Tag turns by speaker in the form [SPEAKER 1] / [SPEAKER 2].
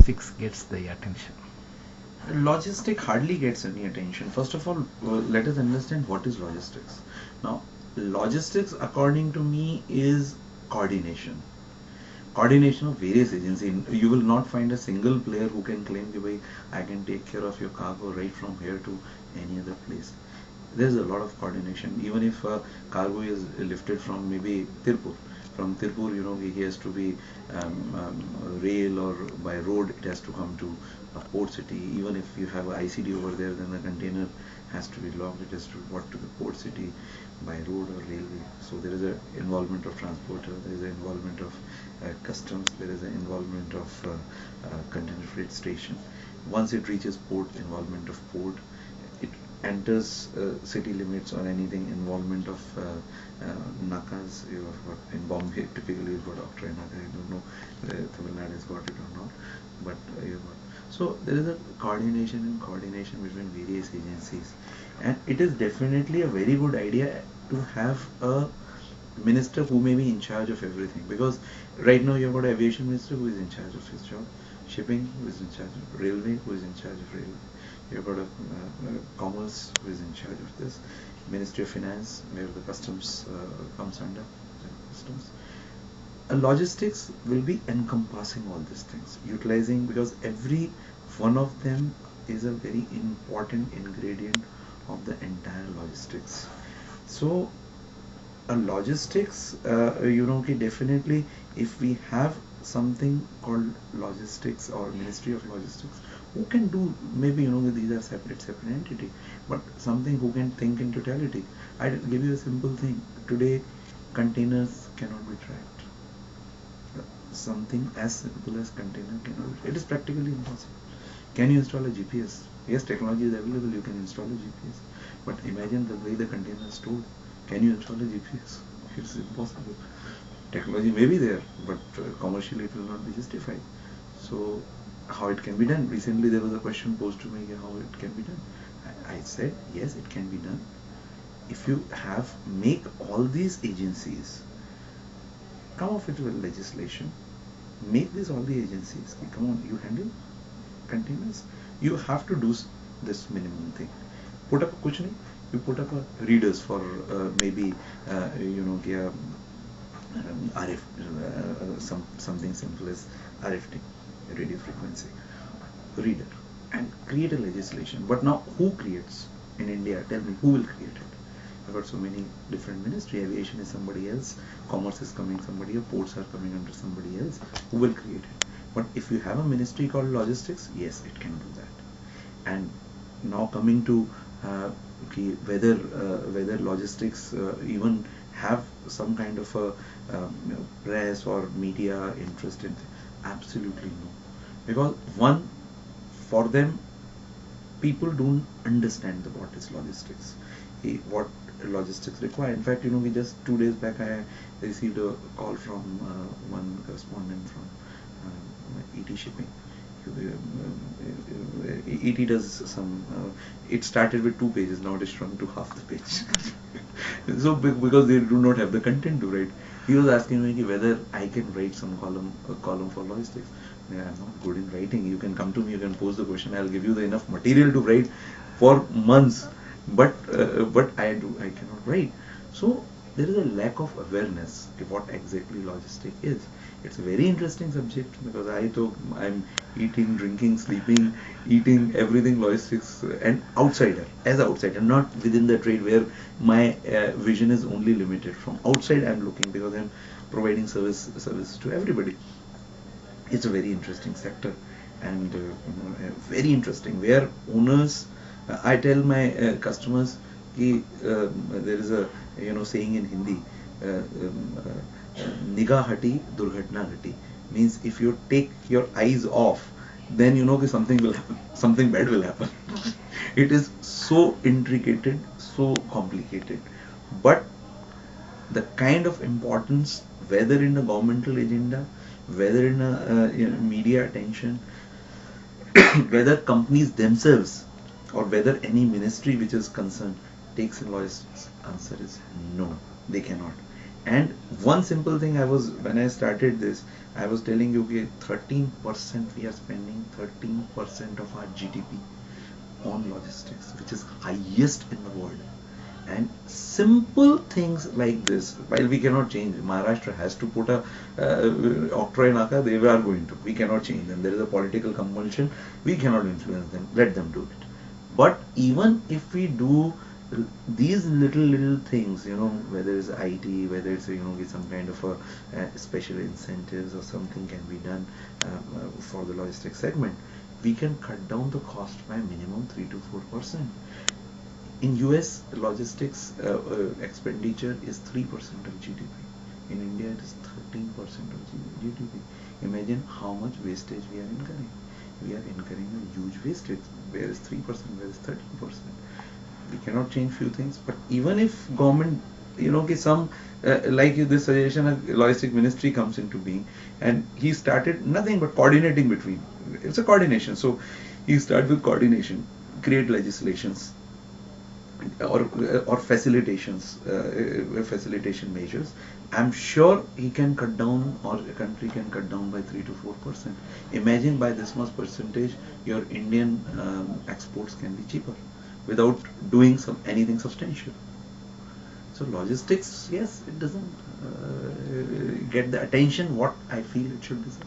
[SPEAKER 1] logistics gets the attention?
[SPEAKER 2] Logistic hardly gets any attention. First of all, let us understand what is logistics. Now, logistics, according to me, is coordination. Coordination of various agencies. You will not find a single player who can claim that I can take care of your cargo right from here to any other place. There's a lot of coordination. Even if cargo is lifted from maybe Tirupur, from Tirupur, he has to be rail or by road. It has to come to a port city. Even if you have a ICD over there, then the container has to be logged. It has to brought to the port city by road or railway. So there is an involvement of transporter. There is an involvement of customs. There is an involvement of container freight station. Once it reaches port, involvement of port. It enters city limits or anything, involvement of nakas. You have got in Bombay, typically you've got Octroi Naka. I don't know Tamil Nadu has got it or not, but you've got. So there is a coordination between various agencies, and it is definitely a very good idea to have a minister who may be in charge of everything, because right now you've got an aviation minister who is in charge of his job, shipping who is in charge of railway, who is in charge of railway. You've got a commerce who is in charge of this, Ministry of Finance where the customs comes under customs. Logistics will be encompassing all these things, utilizing, because every one of them is a very important ingredient of the entire logistics. So a logistics, definitely if we have something called logistics or Ministry of Logistics, who can do, maybe these are separate entity, but something who can think in totality. I'll give you a simple thing. Today containers cannot be tracked. Something as simple as container cannot be, it is practically impossible. Can you install a GPS? Yes, technology is available, you can install a GPS, but imagine the way the container is stored. Can you install a GPS? It's impossible. Technology may be there, but commercially it will not be justified. So how it can be done? Recently there was a question posed to me, how it can be done. I said yes, it can be done if you make all these agencies come up with legislation. Make this all the agencies, come on, you handle containers, you have to do this minimum thing. Put up a kuch nahi, you put up a readers for maybe RF, something simple as RFT, radio frequency reader, and create a legislation. But now who creates in India? Tell me, who will create it? I've got so many different ministry. Aviation is somebody else, commerce is coming somebody else, ports are coming under somebody else. Who will create it? But if you have a ministry called logistics, yes, it can do that. And now coming to whether logistics even have some kind of a press or media interest in, absolutely no, because one, for them, people don't understand what is logistics, what logistics require. In fact, we just 2 days back I received a call from one correspondent from ET shipping. ET does some. It started with 2 pages. Now it is shrunk to half the page. So because they do not have the content to write, he was asking me whether I can write some column for logistics. Yeah, I'm not good in writing. You can come to me. You can pose the question. I'll give you the enough material to write for months. But I cannot write. So there is a lack of awareness of what exactly logistic is. It's a very interesting subject, because I'm eating, drinking, sleeping, eating everything logistics, and as outsider, not within the trade where my vision is only limited. From outside I'm looking, because I'm providing service to everybody. It's a very interesting sector, and very interesting, where owners, I tell my customers, there is a saying in Hindi, niga hati durghatna ghati, means if you take your eyes off, then something will happen, something bad will happen. It is so intricate, so complicated, but the kind of importance, whether in a governmental agenda, whether in a media attention, whether companies themselves, or whether any ministry which is concerned takes in logistics, answer is no, they cannot. And one simple thing, when I started this, I was telling you, okay, 13% we are spending 13% of our GDP on logistics, which is highest in the world. And simple things like this, while we cannot change, Maharashtra has to put a octroi naka, they are going to. We cannot change them. There is a political compulsion. We cannot influence them. Let them do it. But even if we do these little things, whether it's IT, whether it's with some kind of a special incentives or something can be done for the logistics segment, we can cut down the cost by minimum 3 to 4%. In US, logistics expenditure is 3% of GDP. In India, it is 13% of GDP. Imagine how much wastage we are incurring. We are incurring a huge wastage. Where is 3%? Where is 13%? We cannot change few things, but even if government, some like this suggestion, a logistic ministry comes into being, and he started nothing but coordinating between. It's a coordination. So he started with coordination, create legislations or facilitation measures. I'm sure he can cut down, or a country can cut down by 3 to 4%. Imagine by this much percentage, your Indian exports can be cheaper without doing anything substantial. So logistics, yes, it doesn't get the attention what I feel it should deserve.